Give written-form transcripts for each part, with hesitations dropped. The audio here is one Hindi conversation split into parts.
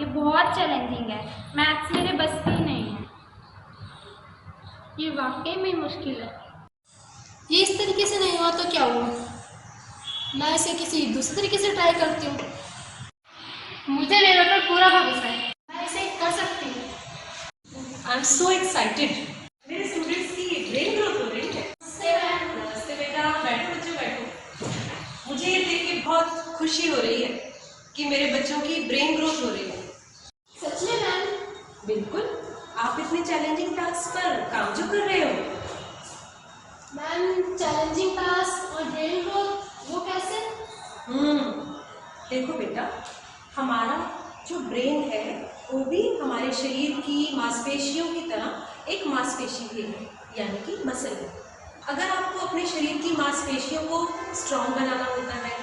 ये बहुत चैलेंजिंग है। मैथ्स मेरे बस की नहीं है। ये वाकई में मुश्किल है। ये इस तरीके से नहीं हुआ तो क्या हुआ? मैं इसे किसी दूसरे तरीके से ट्राई करती हूँ। मुझे मेरे पर पूरा भरोसा है। मैं इसे कर सकती हूँ। I am so excited. मेरे स्टूडेंट्स की ब्रेन ग्रोथ हो रही है। नमस्ते बेटा, बैठो बच्चों बैठो। मुझे ये देख के बहुत खुशी हो रही है कि मेरे बच्चों की ब्रेन ग्रोथ हो रही है। सच में मैम? बिल्कुल। आप इतने चैलेंजिंग टास्क पर काम जो कर रहे हो। मैम, चैलेंजिंग टास्क और ब्रेन ग्रोथ वो कैसे? देखो बेटा, हमारा जो ब्रेन है वो भी हमारे शरीर की मांसपेशियों की तरह एक मांसपेशी भी है, यानी कि मसल है। अगर आपको अपने शरीर की मांसपेशियों को स्ट्रॉन्ग बनाना होता है,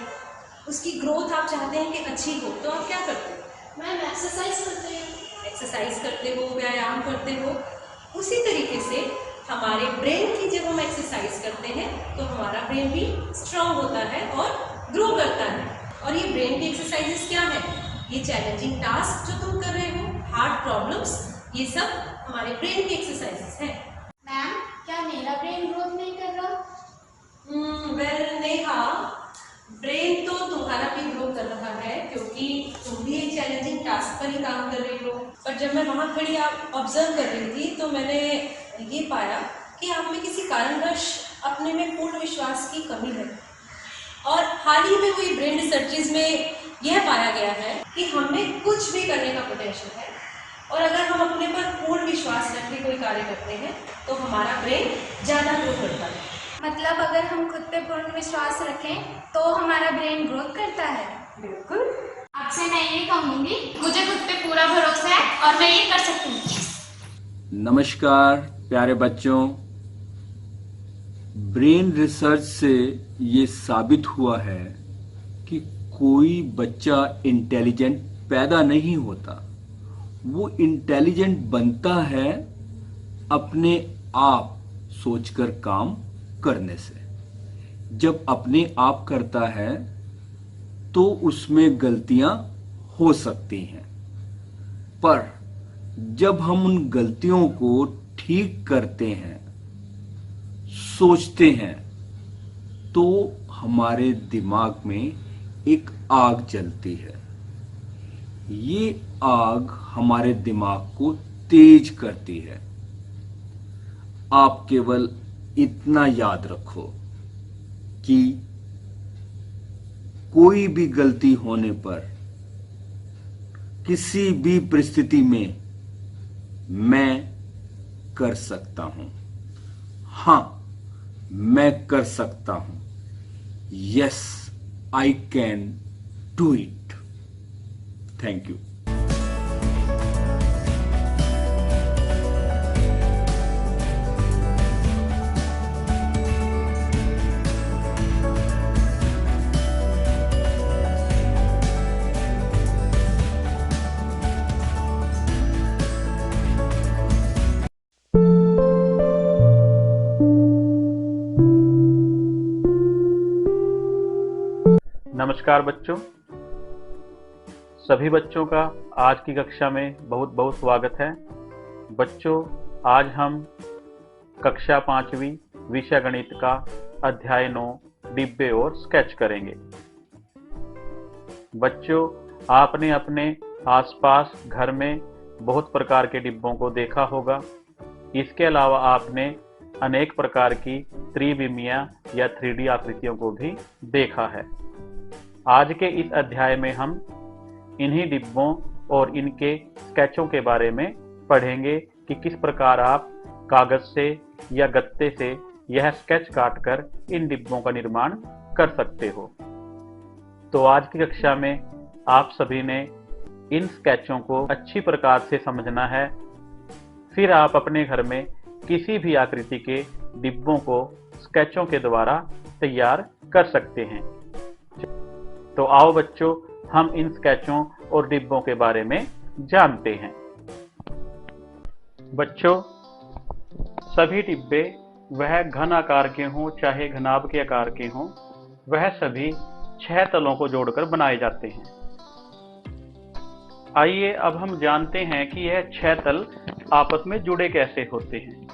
उसकी ग्रोथ आप चाहते हैं कि अच्छी हो, तो आप क्या करते हो? मैम, एक्सरसाइज करते हैं। एक्सरसाइज करते हो, व्यायाम करते हो। उसी तरीके से हमारे ब्रेन की जब हम एक्सरसाइज करते हैं तो हमारा ब्रेन भी स्ट्रॉन्ग होता है और ग्रो करता है। और ये ब्रेन की एक्सरसाइजेस क्या है? ये चैलेंजिंग टास्क जो तुम कर रहे हो, हार्ड प्रॉब्लम्स, ये सब हमारे ब्रेन की एक्सरसाइजेस हैं। मैम, क्या मेरा ब्रेन ग्रोथ नहीं कर रहा? वेल नेहा, ब्रेन तो तुम्हारा भी ग्रो कर रहा है क्योंकि तुम भी एक चैलेंजिंग टास्क पर ही काम कर रही हो। पर जब मैं वहाँ खड़ी आप ऑब्जर्व कर रही थी तो मैंने ये पाया कि आप में किसी कारणवश अपने में पूर्ण विश्वास की कमी है। और हाल ही में हुई ब्रेन रिसर्चेज में यह पाया गया है कि हमें कुछ भी करने का पोटेंशियल है और अगर हम अपने पर पूर्ण विश्वास रख के कोई कार्य करते हैं तो हमारा ब्रेन ज़्यादा ग्रो करता है। मतलब अगर हम खुद पे पूर्ण विश्वास रखें तो हमारा ब्रेन ग्रोथ करता है। बिल्कुल। आपसे मैं ये कहूँगी, मुझे खुद पे पूरा भरोसा है और मैं ये कर सकती हूँ। नमस्कार प्यारे बच्चों, ब्रेन रिसर्च से ये साबित हुआ है कि कोई बच्चा इंटेलिजेंट पैदा नहीं होता, वो इंटेलिजेंट बनता है अपने आप सोचकर काम करने से। जब अपने आप करता है तो उसमें गलतियां हो सकती हैं, पर जब हम उन गलतियों को ठीक करते हैं, सोचते हैं, तो हमारे दिमाग में एक आग जलती है। ये आग हमारे दिमाग को तेज करती है। आप केवल इतना याद रखो कि कोई भी गलती होने पर, किसी भी परिस्थिति में मैं कर सकता हूं। हां, मैं कर सकता हूं। Yes, I can do it. Thank you. नमस्कार बच्चों, सभी बच्चों का आज की कक्षा में बहुत बहुत स्वागत है। बच्चों, आज हम कक्षा 5वीं विषय गणित का अध्याय 9 डिब्बे और स्केच करेंगे। बच्चों, आपने अपने आसपास घर में बहुत प्रकार के डिब्बों को देखा होगा। इसके अलावा आपने अनेक प्रकार की त्रिविमीय या 3D आकृतियों को भी देखा है। आज के इस अध्याय में हम इन्हीं डिब्बों और इनके स्केचों के बारे में पढ़ेंगे कि किस प्रकार आप कागज से या गत्ते से यह स्केच काटकर इन डिब्बों का निर्माण कर सकते हो। तो आज की कक्षा में आप सभी ने इन स्केचों को अच्छी प्रकार से समझना है। फिर आप अपने घर में किसी भी आकृति के डिब्बों को स्केचों के द्वारा तैयार कर सकते हैं। तो आओ बच्चों, हम इन स्केचों और डिब्बों के बारे में जानते हैं। बच्चों, सभी डिब्बे वह घन आकार के हों चाहे घनाभ के आकार के हों, वह सभी 6 तलों को जोड़कर बनाए जाते हैं। आइए अब हम जानते हैं कि यह 6 तल आपस में जुड़े कैसे होते हैं।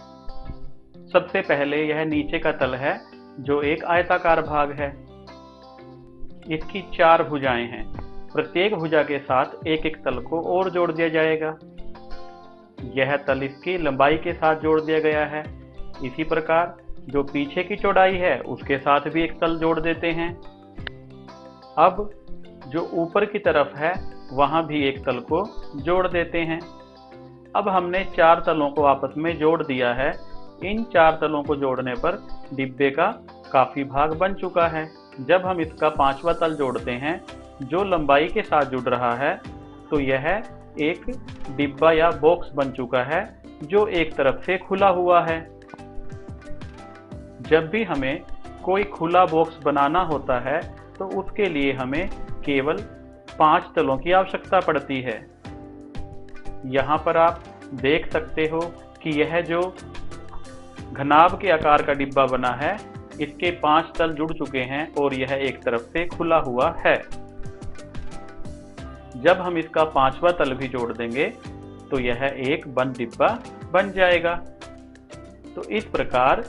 सबसे पहले यह नीचे का तल है जो एक आयताकार भाग है। इसकी 4 भुजाएं हैं। प्रत्येक भुजा के साथ एक एक तल को और जोड़ दिया जाएगा। यह तल इसकी लंबाई के साथ जोड़ दिया गया है। इसी प्रकार जो पीछे की चौड़ाई है उसके साथ भी एक तल जोड़ देते हैं। अब जो ऊपर की तरफ है वहां भी एक तल को जोड़ देते हैं। अब हमने 4 तलों को आपस में जोड़ दिया है। इन 4 तलों को जोड़ने पर डिब्बे का काफी भाग बन चुका है। जब हम इसका 5वां तल जोड़ते हैं जो लंबाई के साथ जुड़ रहा है तो यह एक डिब्बा या बॉक्स बन चुका है जो एक तरफ से खुला हुआ है। जब भी हमें कोई खुला बॉक्स बनाना होता है तो उसके लिए हमें केवल 5 तलों की आवश्यकता पड़ती है। यहाँ पर आप देख सकते हो कि यह जो घनाभ के आकार का डिब्बा बना है इसके 5 तल जुड़ चुके हैं और यह एक तरफ से खुला हुआ है। जब हम इसका 5वां तल भी जोड़ देंगे तो यह एक बंद डिब्बा बन जाएगा। तो इस प्रकार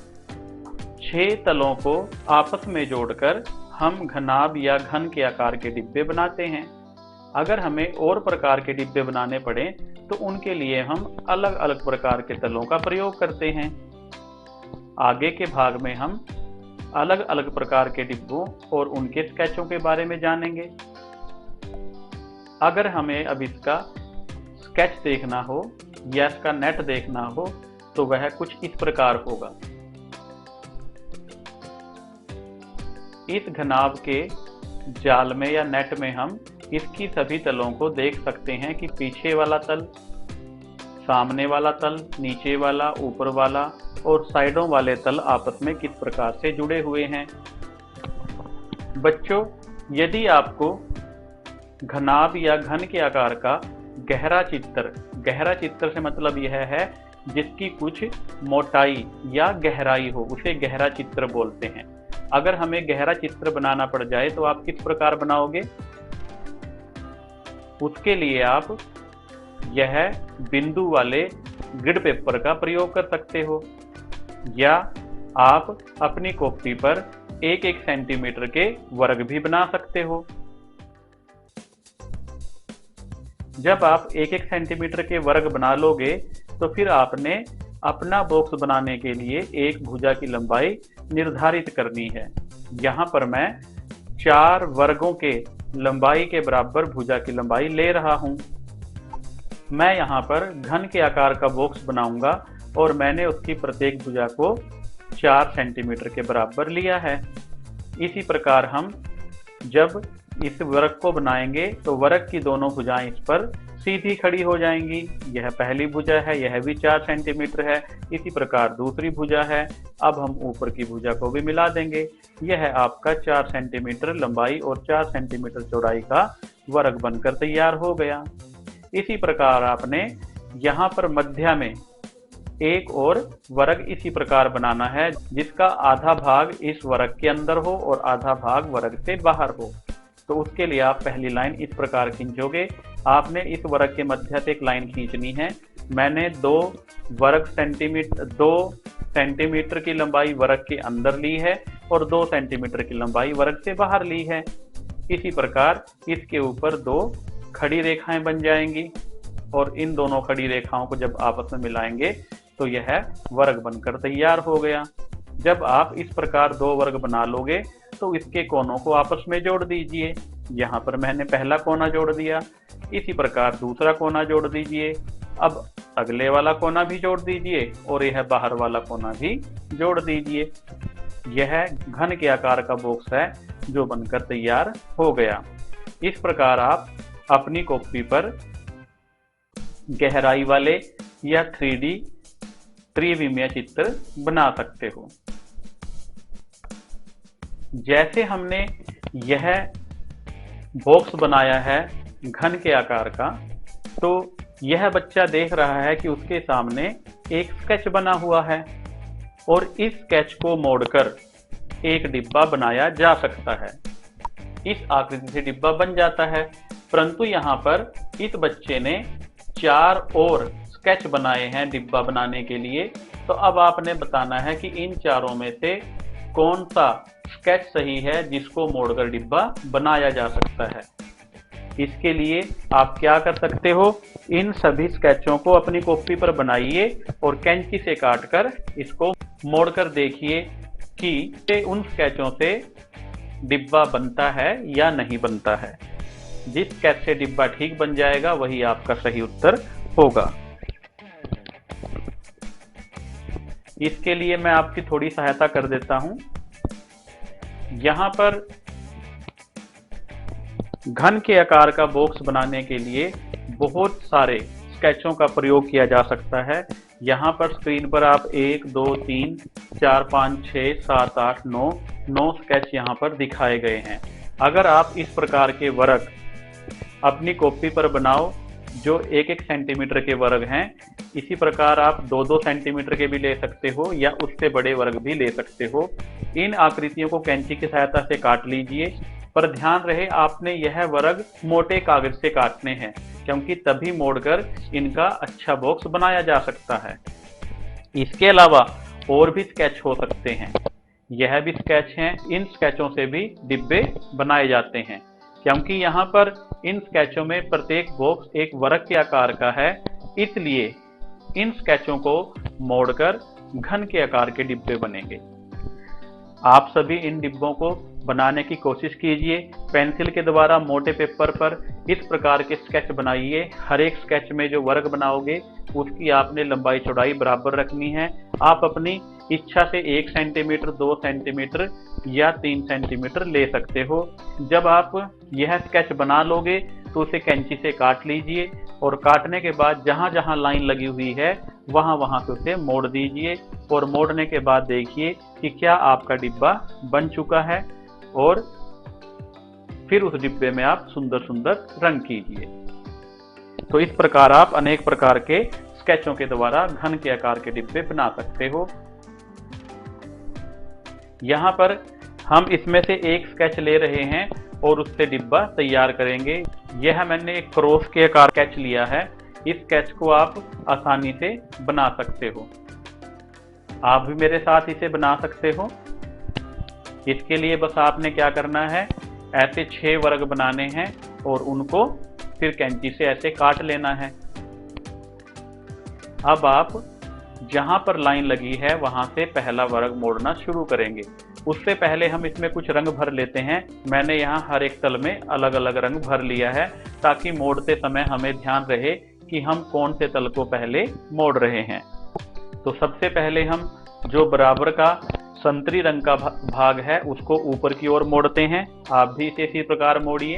6 तलों को आपस में जोड़कर हम घनाभ या घन के आकार के डिब्बे बनाते हैं। अगर हमें और प्रकार के डिब्बे बनाने पड़े तो उनके लिए हम अलग अलग प्रकार के तलों का प्रयोग करते हैं। आगे के भाग में हम अलग अलग प्रकार के डिब्बों और उनके स्केचों के बारे में जानेंगे। अगर हमें अब इसका स्केच देखना हो या इसका नेट देखना हो तो वह कुछ इस प्रकार होगा। इस घनाभ के जाल में या नेट में हम इसकी सभी तलों को देख सकते हैं कि पीछे वाला तल, सामने वाला तल, नीचे वाला, ऊपर वाला और साइडों वाले तल आपस में किस प्रकार से जुड़े हुए हैं। बच्चों, यदि आपको घनाभ या घन के आकार का गहरा चित्र से मतलब यह है जिसकी कुछ मोटाई या गहराई हो, उसे गहरा चित्र बोलते हैं। अगर हमें गहरा चित्र बनाना पड़ जाए तो आप किस प्रकार बनाओगे? उसके लिए आप यह बिंदु वाले ग्रिड पेपर का प्रयोग कर सकते हो या आप अपनी कॉपी पर 1-1 सेंटीमीटर के वर्ग भी बना सकते हो। जब आप 1-1 सेंटीमीटर के वर्ग बना लोगे तो फिर आपने अपना बॉक्स बनाने के लिए एक भुजा की लंबाई निर्धारित करनी है। यहाँ पर मैं 4 वर्गों के लंबाई के बराबर भुजा की लंबाई ले रहा हूँ। मैं यहाँ पर घन के आकार का बॉक्स बनाऊंगा और मैंने उसकी प्रत्येक भुजा को 4 सेंटीमीटर के बराबर लिया है। इसी प्रकार हम जब इस वर्ग को बनाएंगे तो वर्ग की दोनों भुजाएं इस पर सीधी खड़ी हो जाएंगी। यह पहली भुजा है, यह भी 4 सेंटीमीटर है। इसी प्रकार दूसरी भुजा है। अब हम ऊपर की भुजा को भी मिला देंगे। यह आपका 4 सेंटीमीटर लंबाई और 4 सेंटीमीटर चौड़ाई का वर्ग बनकर तैयार हो गया। इसी प्रकार आपने यहाँ पर मध्य में एक और वर्ग इसी प्रकार बनाना है जिसका आधा भाग इस वर्ग के अंदर हो और आधा भाग वर्ग से बाहर हो। तो उसके लिए आप पहली लाइन इस प्रकार खींचोगे। आपने इस वर्ग के मध्य से एक लाइन खींचनी है। मैंने 2 सेंटीमीटर की लंबाई वर्ग के अंदर ली है और 2 सेंटीमीटर की लंबाई वर्ग से बाहर ली है। इसी प्रकार इसके ऊपर 2 खड़ी रेखाएं बन जाएंगी और इन दोनों खड़ी रेखाओं को जब आपस में मिलाएंगे तो यह वर्ग बनकर तैयार हो गया। जब आप इस प्रकार 2 वर्ग बना लोगे तो इसके कोनों को आपस में जोड़ दीजिए। यहाँ पर मैंने पहला कोना जोड़ दिया। इसी प्रकार दूसरा कोना जोड़ दीजिए। अब अगले वाला कोना भी जोड़ दीजिए और यह बाहर वाला कोना भी जोड़ दीजिए। यह घन के आकार का बॉक्स है जो बनकर तैयार हो गया। इस प्रकार आप अपनी कॉपी पर गहराई वाले या 3D त्रिविमीय चित्र बना सकते हो। जैसे हमने यह बॉक्स बनाया है घन के आकार का, तो यह बच्चा देख रहा है कि उसके सामने एक स्केच बना हुआ है और इस स्केच को मोड़कर एक डिब्बा बनाया जा सकता है। इस आकृति से डिब्बा बन जाता है। परंतु यहाँ पर इस बच्चे ने 4 और स्केच बनाए हैं डिब्बा बनाने के लिए। तो अब आपने बताना है कि इन चारों में से कौन सा स्केच सही है जिसको मोड़कर डिब्बा बनाया जा सकता है। इसके लिए आप क्या कर सकते हो, इन सभी स्केचों को अपनी कॉपी पर बनाइए और कैंची से काटकर इसको मोड़कर देखिए कि उन स्केचों से डिब्बा बनता है या नहीं बनता है। जिस स्केच से डिब्बा ठीक बन जाएगा वही आपका सही उत्तर होगा। इसके लिए मैं आपकी थोड़ी सहायता कर देता हूं। यहां पर घन के आकार का बॉक्स बनाने के लिए बहुत सारे स्केचों का प्रयोग किया जा सकता है। यहाँ पर स्क्रीन पर आप 1 2 3 4 5 6 7 8 9 स्केच यहाँ पर दिखाए गए हैं। अगर आप इस प्रकार के वर्ग अपनी कॉपी पर बनाओ जो 1-1 सेंटीमीटर के वर्ग हैं, इसी प्रकार आप 2-2 सेंटीमीटर के भी ले सकते हो या उससे बड़े वर्ग भी ले सकते हो। इन आकृतियों को कैंची की सहायता से काट लीजिए, पर ध्यान रहे आपने यह वर्ग मोटे कागज से काटने हैं, क्योंकि तभी मोड़कर इनका अच्छा बॉक्स बनाया जा सकता है। इसके अलावा और भी स्केच हो सकते हैं, यह भी स्केच हैं। इन स्केचों से भी डिब्बे बनाए जाते हैं, क्योंकि यहाँ पर इन स्केचों में प्रत्येक बॉक्स एक वर्ग के आकार का है, इसलिए इन स्केचों को मोड़कर घन के आकार के डिब्बे बनेंगे। आप सभी इन डिब्बों को बनाने की कोशिश कीजिए। पेंसिल के द्वारा मोटे पेपर पर इस प्रकार के स्केच बनाइए। हर एक स्केच में जो वर्ग बनाओगे उसकी आपने लंबाई चौड़ाई बराबर रखनी है। आप अपनी इच्छा से 1 सेंटीमीटर, 2 सेंटीमीटर या 3 सेंटीमीटर ले सकते हो। जब आप यह स्केच बना लोगे तो उसे कैंची से काट लीजिए और काटने के बाद जहां जहां लाइन लगी हुई है वहां वहां से उसे मोड़ दीजिए और मोड़ने के बाद देखिए कि क्या आपका डिब्बा बन चुका है और फिर उस डिब्बे में आप सुंदर सुंदर रंग कीजिए। तो इस प्रकार आप अनेक प्रकार के स्केचों के द्वारा घन के आकार के डिब्बे बना सकते हो। यहाँ पर हम इसमें से एक स्केच ले रहे हैं और उससे डिब्बा तैयार करेंगे। यह मैंने एक क्रॉस के आकार स्केच लिया है। इस स्केच को आप आसानी से बना सकते हो। आप भी मेरे साथ इसे बना सकते हो। इसके लिए बस आपने क्या करना है, ऐसे 6 वर्ग बनाने हैं और उनको फिर कैंची से ऐसे काट लेना है। अब आप जहां पर लाइन लगी है वहां से पहला वर्ग मोड़ना शुरू करेंगे। उससे पहले हम इसमें कुछ रंग भर लेते हैं। मैंने यहाँ हर एक तल में अलग अलग रंग भर लिया है ताकि मोड़ते समय हमें ध्यान रहे कि हम कौन से तल को पहले मोड़ रहे हैं। तो सबसे पहले हम जो बराबर का संतरी रंग का भाग है उसको ऊपर की ओर मोड़ते हैं। आप भी इसे इसी प्रकार मोड़िए।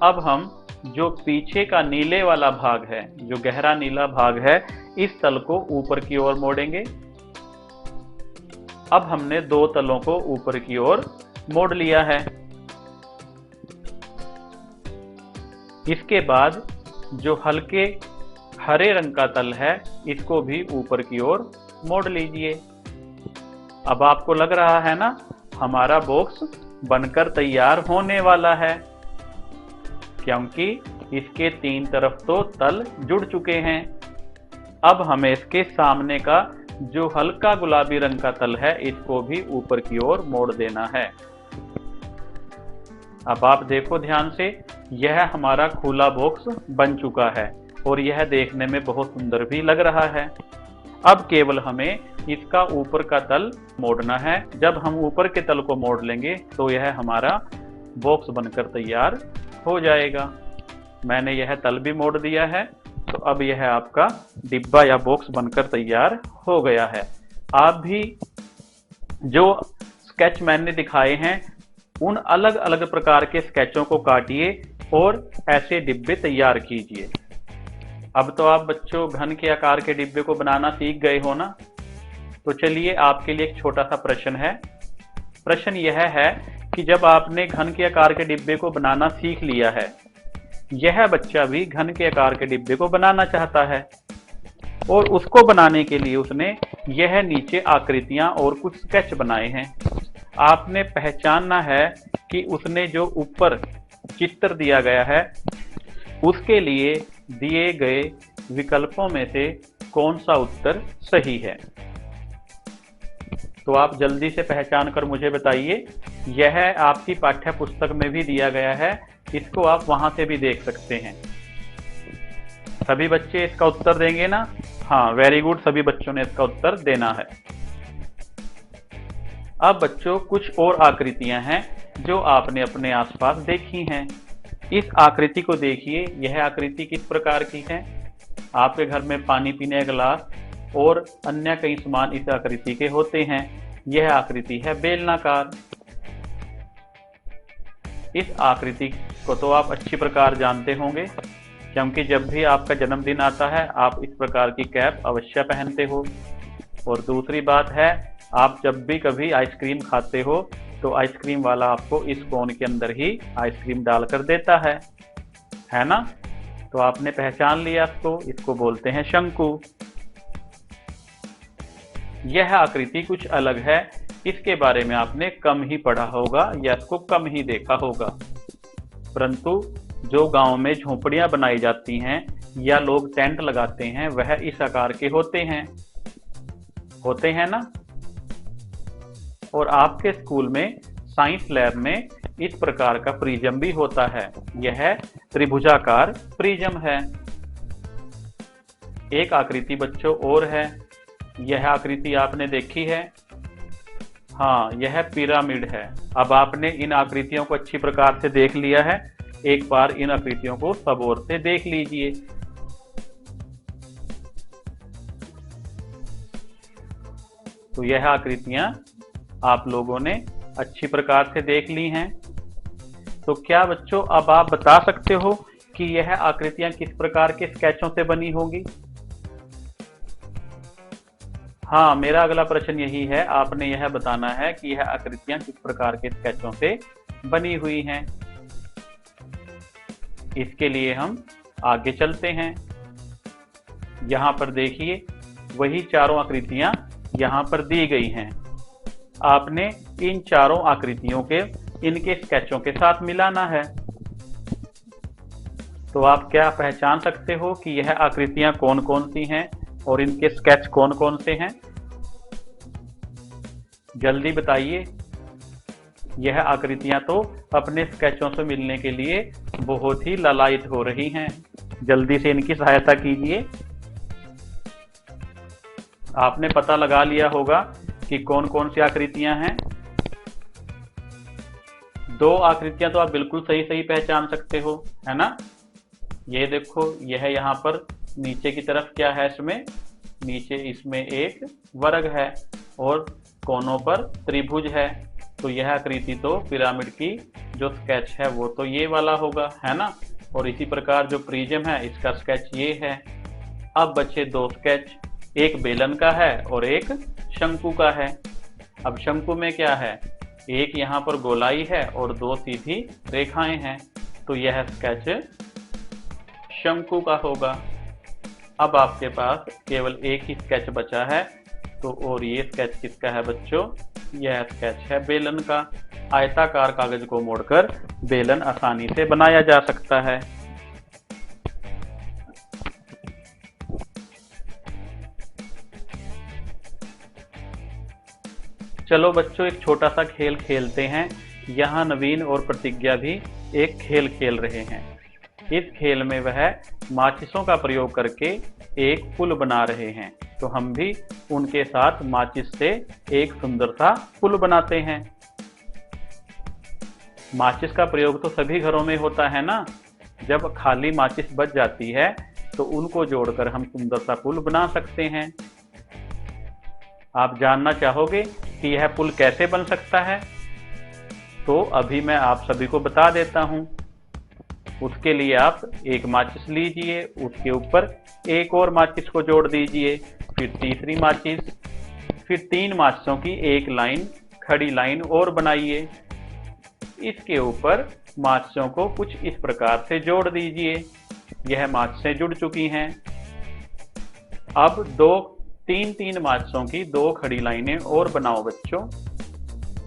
अब हम जो पीछे का नीले वाला भाग है, जो गहरा नीला भाग है, इस तल को ऊपर की ओर मोड़ेंगे। अब हमने 2 तलों को ऊपर की ओर मोड़ लिया है। इसके बाद जो हल्के हरे रंग का तल है इसको भी ऊपर की ओर मोड़ लीजिए। अब आपको लग रहा है ना, हमारा बॉक्स बनकर तैयार होने वाला है, क्योंकि इसके 3 तरफ तो तल जुड़ चुके हैं। अब हमें इसके सामने का जो हल्का गुलाबी रंग का तल है इसको भी ऊपर की ओर मोड़ देना है। अब आप देखो ध्यान से, यह हमारा खुला बॉक्स बन चुका है और यह देखने में बहुत सुंदर भी लग रहा है। अब केवल हमें इसका ऊपर का तल मोड़ना है। जब हम ऊपर के तल को मोड़ लेंगे तो यह हमारा बॉक्स बनकर तैयार हो जाएगा। मैंने यह तल भी मोड़ दिया है, तो अब यह आपका डिब्बा या बॉक्स बनकर तैयार हो गया है। आप भी जो स्केच मैंने दिखाए हैं उन अलग अलग प्रकार के स्केचों को काटिए और ऐसे डिब्बे तैयार कीजिए। अब तो आप बच्चों घन के आकार के डिब्बे को बनाना सीख गए हो ना। तो चलिए आपके लिए एक छोटा सा प्रश्न है। प्रश्न यह है कि जब आपने घन के आकार के डिब्बे को बनाना सीख लिया है, यह बच्चा भी घन के आकार के डिब्बे को बनाना चाहता है और उसको बनाने के लिए उसने यह नीचे आकृतियां और कुछ स्केच बनाए हैं। आपने पहचानना है कि उसने जो ऊपर चित्र दिया गया है उसके लिए दिए गए विकल्पों में से कौन सा उत्तर सही है। तो आप जल्दी से पहचान कर मुझे बताइए। यह आपकी पाठ्य पुस्तक में भी दिया गया है, इसको आप वहां से भी देख सकते हैं। सभी बच्चे इसका उत्तर देंगे ना? हाँ, वेरी गुड, सभी बच्चों ने इसका उत्तर देना है। अब बच्चों कुछ और आकृतियां हैं जो आपने अपने आसपास देखी हैं। इस आकृति को देखिए, यह आकृति किस प्रकार की है। आपके घर में पानी पीने का गिलास और अन्य कई सामान इस आकृति के होते हैं। यह आकृति है बेलनाकार। इस आकृति को तो आप अच्छी प्रकार जानते होंगे, क्योंकि जब भी आपका जन्मदिन आता है आप इस प्रकार की कैप अवश्य पहनते हो। और दूसरी बात है, आप जब भी कभी आइसक्रीम खाते हो तो आइसक्रीम वाला आपको इस कोन के अंदर ही आइसक्रीम डालकर देता है ना? तो आपने पहचान लिया इसको बोलते हैं शंकु। यह आकृति कुछ अलग है, इसके बारे में आपने कम ही पढ़ा होगा या इसको कम ही देखा होगा। परंतु जो गांव में झोपड़ियां बनाई जाती हैं या लोग टेंट लगाते हैं वह इस आकार के होते हैं ना? और आपके स्कूल में साइंस लैब में इस प्रकार का प्रिज्म भी होता है। यह त्रिभुजाकार प्रिज्म है। एक आकृति बच्चों और है, यह आकृति आपने देखी है? हाँ, यह पिरामिड है। अब आपने इन आकृतियों को अच्छी प्रकार से देख लिया है, एक बार इन आकृतियों को सब ओर से देख लीजिए। तो यह आकृतियां आप लोगों ने अच्छी प्रकार से देख ली हैं। तो क्या बच्चों अब आप बता सकते हो कि यह आकृतियां किस प्रकार के स्केचों से बनी होंगी? हाँ, मेरा अगला प्रश्न यही है, आपने यह बताना है कि यह आकृतियां किस प्रकार के स्केचों से बनी हुई हैं। इसके लिए हम आगे चलते हैं। यहां पर देखिए, वही चारों आकृतियां यहां पर दी गई हैं। आपने इन चारों आकृतियों के इनके स्केचों के साथ मिलाना है। तो आप क्या पहचान सकते हो कि यह आकृतियां कौन कौन सी हैं और इनके स्केच कौन कौन से हैं? जल्दी बताइए। यह आकृतियां तो अपने स्केचों से मिलने के लिए बहुत ही लालायित हो रही हैं। जल्दी से इनकी सहायता कीजिए। आपने पता लगा लिया होगा कि कौन कौन सी आकृतियां हैं। दो आकृतियां तो आप बिल्कुल सही पहचान सकते हो, है ना? ये देखो, यह यहाँ पर नीचे की तरफ क्या है, इसमें नीचे इसमें एक वर्ग है और कोनों पर त्रिभुज है। तो यह आकृति तो पिरामिड की जो स्केच है वो तो ये वाला होगा, है ना? और इसी प्रकार जो प्रिज्म है इसका स्केच ये है। अब बचे दो स्केच, एक बेलन का है और एक शंकु का है। अब शंकु में क्या है, एक यहाँ पर गोलाई है और दो सीधी रेखाएं हैं। तो यह स्केच शंकु का होगा। अब आपके पास केवल एक ही स्केच बचा है। तो और ये स्केच किसका है बच्चों? यह स्केच है बेलन का। आयताकार कागज को मोड़कर बेलन आसानी से बनाया जा सकता है। चलो बच्चों, एक छोटा सा खेल खेलते हैं। यहाँ नवीन और प्रतिज्ञा भी एक खेल खेल रहे हैं। इस खेल में वह माचिसों का प्रयोग करके एक पुल बना रहे हैं। तो हम भी उनके साथ माचिस से एक सुंदर सा पुल बनाते हैं। माचिस का प्रयोग तो सभी घरों में होता है ना? जब खाली माचिस बच जाती है तो उनको जोड़कर हम सुंदर सा पुल बना सकते हैं। आप जानना चाहोगे कि यह पुल कैसे बन सकता है? तो अभी मैं आप सभी को बता देता हूं। उसके लिए आप एक माचिस लीजिए, उसके ऊपर एक और माचिस को जोड़ दीजिए, फिर तीसरी माचिस, फिर 3 माचिसों की एक लाइन, खड़ी लाइन और बनाइए। इसके ऊपर माचिसों को कुछ इस प्रकार से जोड़ दीजिए। यह माचिसें जुड़ चुकी हैं। अब 3 माचिसों की 2 खड़ी लाइनें और बनाओ बच्चों।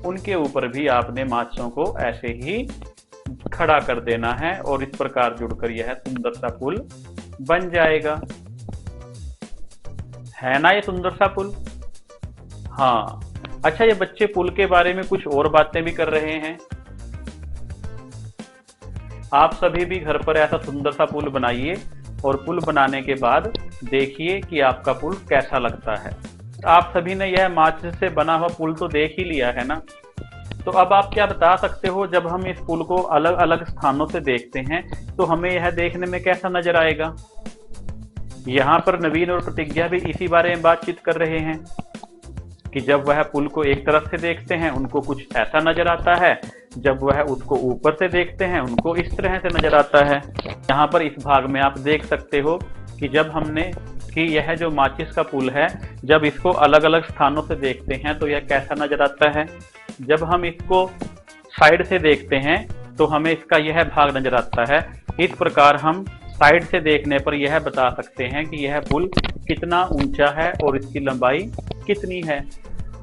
उनके ऊपर भी आपने माचिसों को ऐसे ही खड़ा कर देना है और इस प्रकार जुड़कर यह सुंदर सा पुल बन जाएगा। है ना ये सुंदर सा पुल? हाँ। अच्छा, ये बच्चे पुल के बारे में कुछ और बातें भी कर रहे हैं। आप सभी भी घर पर ऐसा सुंदर सा पुल बनाइए और पुल बनाने के बाद देखिए कि आपका पुल कैसा लगता है। आप सभी ने यह माचिस से बना हुआ पुल तो देख ही लिया है ना। तो अब आप क्या बता सकते हो, जब हम इस पुल को अलग अलग स्थानों से देखते हैं तो हमें यह देखने में कैसा नजर आएगा? यहाँ पर नवीन और प्रतिज्ञा भी इसी बारे में बातचीत कर रहे हैं कि जब वह पुल को एक तरफ से देखते हैं उनको कुछ ऐसा नजर आता है, जब वह उसको ऊपर से देखते हैं उनको इस तरह से नजर आता है। यहाँ पर इस भाग में आप देख सकते हो कि जब हमने कि यह जो माचिस का पुल है, जब इसको अलग अलग स्थानों से देखते हैं तो यह कैसा नजर आता है। जब हम इसको साइड से देखते हैं तो हमें इसका यह भाग नजर आता है। इस प्रकार हम साइड से देखने पर यह बता सकते हैं कि यह पुल कितना ऊंचा है और इसकी लंबाई कितनी है।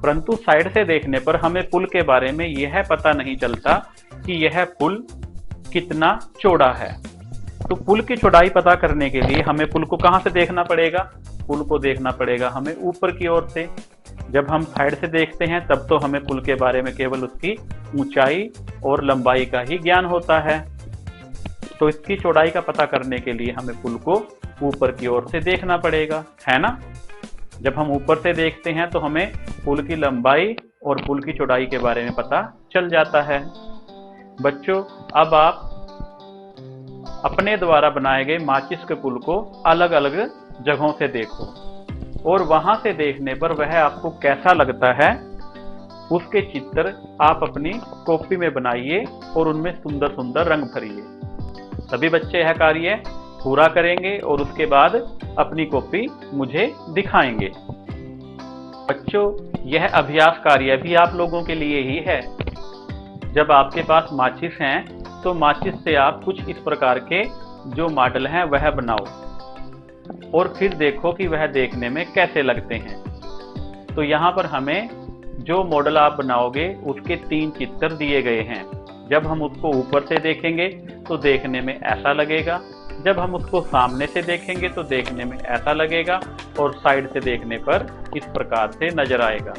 परंतु साइड से देखने पर हमें पुल के बारे में यह पता नहीं चलता कि यह पुल कितना चौड़ा है। तो पुल की चौड़ाई पता करने के लिए हमें पुल को कहां से देखना पड़ेगा? पुल को देखना पड़ेगा हमें ऊपर की ओर से। जब हम साइड से देखते हैं तब तो हमें पुल के बारे में केवल उसकी ऊंचाई और लंबाई का ही ज्ञान होता है। तो इसकी चौड़ाई का पता करने के लिए हमें पुल को ऊपर की ओर से देखना पड़ेगा, है ना। जब हम ऊपर से देखते हैं तो हमें पुल की लंबाई और पुल की चौड़ाई के बारे में पता चल जाता है। बच्चों, अब आप अपने द्वारा बनाए गए माचिस के पुल को अलग अलग जगहों से देखो और वहां से देखने पर वह आपको कैसा लगता है उसके चित्र आप अपनी कॉपी में बनाइए और उनमें सुंदर सुंदर रंग भरिए। सभी बच्चे यह कार्य पूरा करेंगे और उसके बाद अपनी कॉपी मुझे दिखाएंगे। बच्चों, यह अभ्यास कार्य भी आप लोगों के लिए ही है। जब आपके पास माचिस हैं तो माचिस से आप कुछ इस प्रकार के जो मॉडल हैं वह बनाओ और फिर देखो कि वह देखने में कैसे लगते हैं। तो यहाँ पर हमें जो मॉडल आप बनाओगे उसके 3 चित्र दिए गए हैं। जब हम उसको ऊपर से देखेंगे तो देखने में ऐसा लगेगा, जब हम उसको सामने से देखेंगे तो देखने में ऐसा लगेगा और साइड से देखने पर इस प्रकार से नजर आएगा।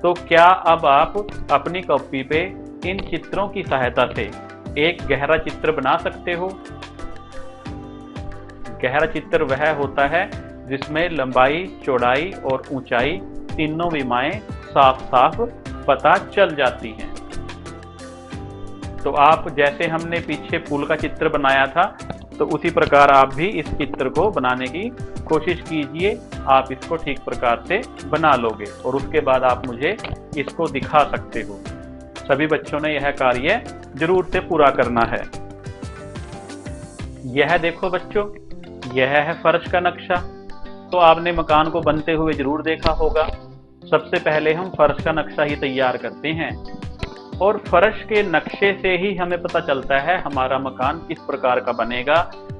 तो क्या अब आप अपनी कॉपी पे इन चित्रों की सहायता से एक गहरा चित्र बना सकते हो? गहरा चित्र वह होता है जिसमें लंबाई, चौड़ाई और ऊंचाई तीनों विमाएं साफ साफ पता चल जाती हैं। तो आप जैसे हमने पीछे पुल का चित्र बनाया था तो उसी प्रकार आप भी इस चित्र को बनाने की कोशिश कीजिए। आप इसको ठीक प्रकार से बना लोगे और उसके बाद आप मुझे इसको दिखा सकते हो। सभी बच्चों ने यह कार्य जरूर से पूरा करना है। यह देखो बच्चों, यह है फर्श का नक्शा। तो आपने मकान को बनते हुए जरूर देखा होगा। सबसे पहले हम फर्श का नक्शा ही तैयार करते हैं और फर्श के नक्शे से ही हमें पता चलता है हमारा मकान किस प्रकार का बनेगा,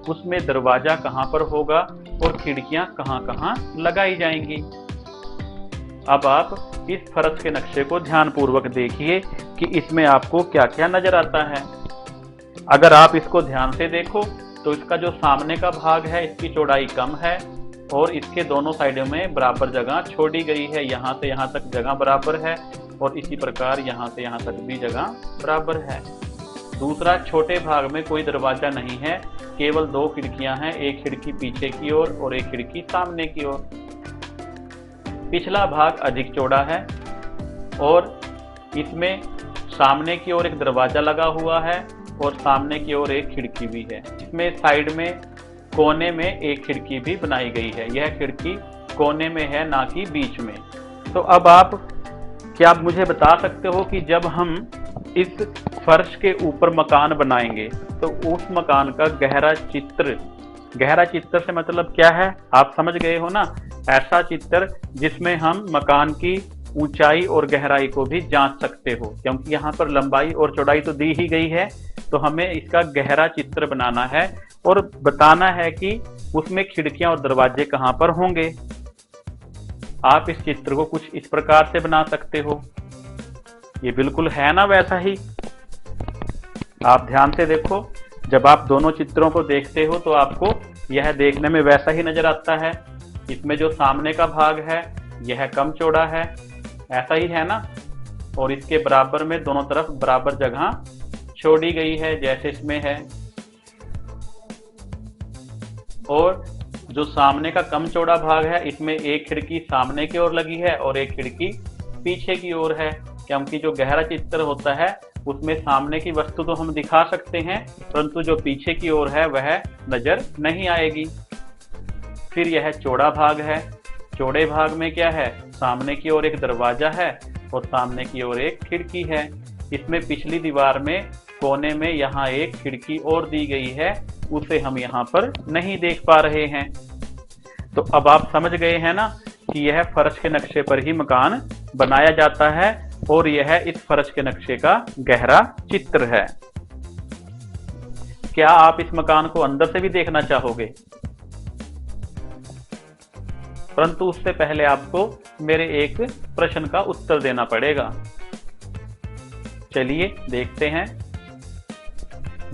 उसमें दरवाजा कहाँ पर होगा और खिड़कियां कहाँ कहाँ लगाई जाएंगी। अब आप इस फर्श के नक्शे को ध्यानपूर्वक देखिए कि इसमें आपको क्या क्या नजर आता है। अगर आप इसको ध्यान से देखो तो इसका जो सामने का भाग है इसकी चौड़ाई कम है और इसके दोनों साइडों में बराबर जगह छोड़ी गई है। यहाँ से यहाँ तक जगह बराबर है और इसी प्रकार यहाँ से यहाँ तक भी जगह बराबर है। दूसरा, छोटे भाग में कोई दरवाजा नहीं है, केवल 2 खिड़कियां हैं, एक खिड़की पीछे की ओर और एक खिड़की सामने की ओर। पिछला भाग अधिक चौड़ा है और इसमें सामने की ओर एक दरवाजा लगा हुआ है और सामने की ओर एक खिड़की भी है। इसमें साइड में कोने में एक खिड़की भी बनाई गई है। यह खिड़की कोने में है, ना कि बीच में। तो अब क्या आप मुझे बता सकते हो कि जब हम इस फर्श के ऊपर मकान बनाएंगे तो उस मकान का गहरा चित्र से मतलब क्या है? आप समझ गए हो ना। ऐसा चित्र जिसमें हम मकान की ऊंचाई और गहराई को भी जांच सकते हो, क्योंकि यहाँ पर लंबाई और चौड़ाई तो दी ही गई है। तो हमें इसका गहरा चित्र बनाना है और बताना है कि उसमें खिड़कियां और दरवाजे कहाँ पर होंगे। आप इस चित्र को कुछ इस प्रकार से बना सकते हो। ये बिल्कुल है ना वैसा ही। आप ध्यान से देखो, जब आप दोनों चित्रों को देखते हो तो आपको यह देखने में वैसा ही नजर आता है। इसमें जो सामने का भाग है यह कम चौड़ा है, ऐसा ही है ना, और इसके बराबर में दोनों तरफ बराबर जगह छोड़ी गई है जैसे इसमें है। और जो सामने का कम चौड़ा भाग है इसमें एक खिड़की सामने की ओर लगी है और एक खिड़की पीछे की ओर है, क्योंकि जो गहरा चित्र होता है उसमें सामने की वस्तु तो हम दिखा सकते हैं परंतु जो पीछे की ओर है वह नजर नहीं आएगी। फिर यह चौड़ा भाग है। चौड़े भाग में क्या है, सामने की ओर एक दरवाजा है और सामने की ओर एक खिड़की है। इसमें पिछली दीवार में कोने में यहाँ एक खिड़की और दी गई है, उसे हम यहाँ पर नहीं देख पा रहे हैं। तो अब आप समझ गए हैं ना कि यह फर्श के नक्शे पर ही मकान बनाया जाता है और यह इस फर्श के नक्शे का गहरा चित्र है। क्या आप इस मकान को अंदर से भी देखना चाहोगे? परंतु उससे पहले आपको मेरे एक प्रश्न का उत्तर देना पड़ेगा। चलिए देखते हैं।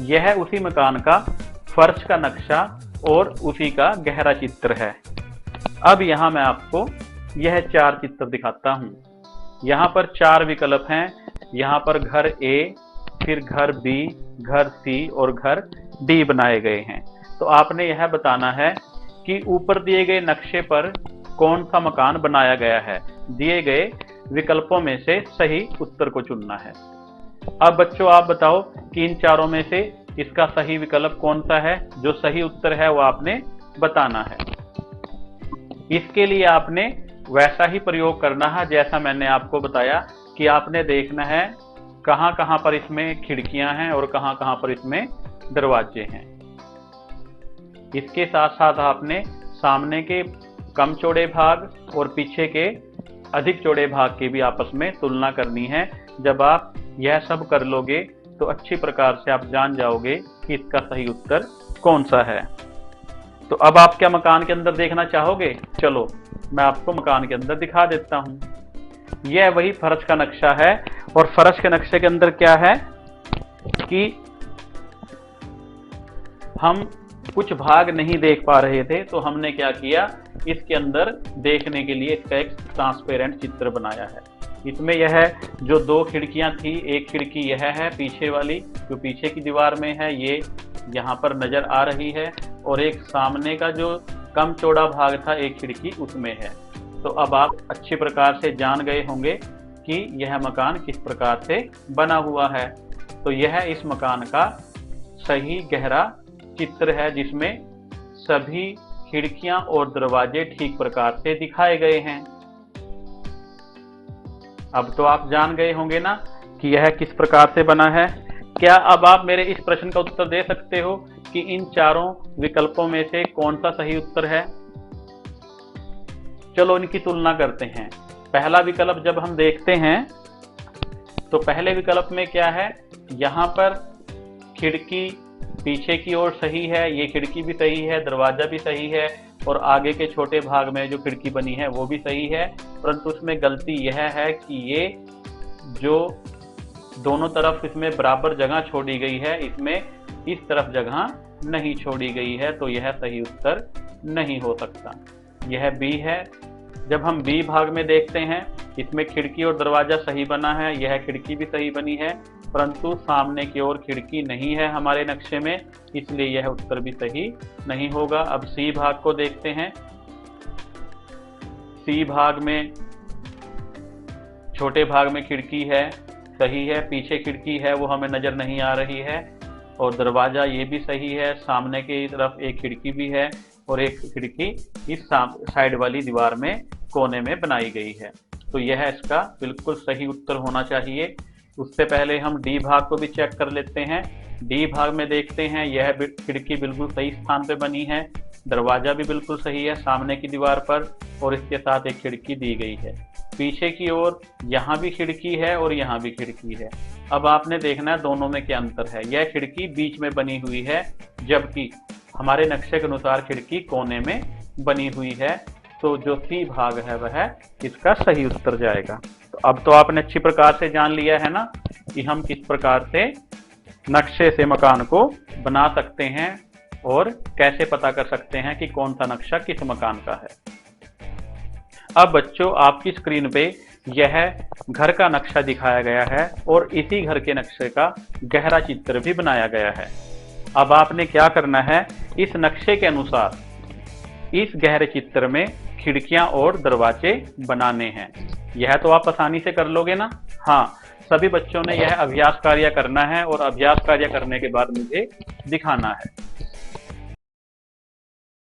यह उसी मकान का फर्श का नक्शा और उसी का गहरा चित्र है। अब यहां मैं आपको यह 4 चित्र दिखाता हूं। यहाँ पर 4 विकल्प हैं। यहाँ पर घर ए, फिर घर बी, घर सी और घर डी बनाए गए हैं। तो आपने यह बताना है कि ऊपर दिए गए नक्शे पर कौन सा मकान बनाया गया है। दिए गए विकल्पों में से सही उत्तर को चुनना है। अब बच्चों आप बताओ कि इन चारों में से इसका सही विकल्प कौन सा है। जो सही उत्तर है वो आपने बताना है। इसके लिए आपने वैसा ही प्रयोग करना है जैसा मैंने आपको बताया कि आपने देखना है कहां कहां पर इसमें खिड़कियां हैं और कहां कहां पर इसमें दरवाजे हैं। इसके साथ साथ आपने सामने के कम चौड़े भाग और पीछे के अधिक चौड़े भाग की भी आपस में तुलना करनी है। जब आप यह सब कर लोगे तो अच्छी प्रकार से आप जान जाओगे कि इसका सही उत्तर कौन सा है। तो अब आप क्या मकान के अंदर देखना चाहोगे? चलो मैं आपको मकान के अंदर दिखा देता हूं। यह वही फर्श का नक्शा है और फर्श के नक्शे के अंदर क्या है कि हम कुछ भाग नहीं देख पा रहे थे, तो हमने क्या किया, इसके अंदर देखने के लिए इसका एक ट्रांसपेरेंट चित्र बनाया है। इसमें यह जो 2 खिड़कियां थी, एक खिड़की यह है पीछे वाली जो पीछे की दीवार में है, ये यहाँ पर नजर आ रही है, और एक सामने का जो कम चौड़ा भाग था एक खिड़की उसमें है। तो अब आप अच्छी प्रकार से जान गए होंगे कि यह मकान किस प्रकार से बना हुआ है। तो यह इस मकान का सही गहरा चित्र है जिसमें सभी खिड़कियां और दरवाजे ठीक प्रकार से दिखाए गए हैं। अब तो आप जान गए होंगे ना कि यह किस प्रकार से बना है। क्या अब आप मेरे इस प्रश्न का उत्तर दे सकते हो कि इन चारों विकल्पों में से कौन सा सही उत्तर है? चलो इनकी तुलना करते हैं। पहला विकल्प जब हम देखते हैं तो पहले विकल्प में क्या है, यहाँ पर खिड़की पीछे की ओर सही है, ये खिड़की भी सही है, दरवाजा भी सही है और आगे के छोटे भाग में जो खिड़की बनी है वो भी सही है। परंतु उसमें गलती यह है कि ये जो दोनों तरफ इसमें बराबर जगह छोड़ी गई है, इसमें इस तरफ जगह नहीं छोड़ी गई है, तो यह सही उत्तर नहीं हो सकता। यह बी है। जब हम बी भाग में देखते हैं, इसमें खिड़की और दरवाजा सही बना है, यह खिड़की भी सही बनी है, परंतु सामने की ओर खिड़की नहीं है हमारे नक्शे में, इसलिए यह उत्तर भी सही नहीं होगा। अब सी भाग को देखते हैं। सी भाग में छोटे भाग में खिड़की है, सही है, पीछे खिड़की है वो हमें नजर नहीं आ रही है, और दरवाजा ये भी सही है, सामने की तरफ एक खिड़की भी है और एक खिड़की इस साइड वाली दीवार में कोने में बनाई गई है। तो यह इसका बिल्कुल सही उत्तर होना चाहिए। उससे पहले हम डी भाग को भी चेक कर लेते हैं। डी भाग में देखते हैं, यह खिड़की बिल्कुल सही स्थान पे बनी है, दरवाजा भी बिल्कुल सही है सामने की दीवार पर, और इसके साथ एक खिड़की दी गई है। पीछे की ओर यहाँ भी खिड़की है और यहाँ भी खिड़की है। अब आपने देखना है दोनों में क्या अंतर है। यह खिड़की बीच में बनी हुई है, जबकि हमारे नक्शे के अनुसार खिड़की कोने में बनी हुई है। तो जो सी भाग है वह इसका सही उत्तर जाएगा। तो अब तो आपने अच्छी प्रकार से जान लिया है ना कि हम किस प्रकार से नक्शे से मकान को बना सकते हैं और कैसे पता कर सकते हैं कि कौन सा नक्शा किस मकान का है। अब बच्चों, आपकी स्क्रीन पे यह घर का नक्शा दिखाया गया है और इसी घर के नक्शे का गहरा चित्र भी बनाया गया है। अब आपने क्या करना है, इस नक्शे के अनुसार इस गहरे चित्र में खिड़कियां और दरवाजे बनाने हैं। यह तो आप आसानी से कर लोगे ना? हाँ, सभी बच्चों ने यह अभ्यास कार्य करना है और अभ्यास कार्य करने के बाद मुझे दिखाना है।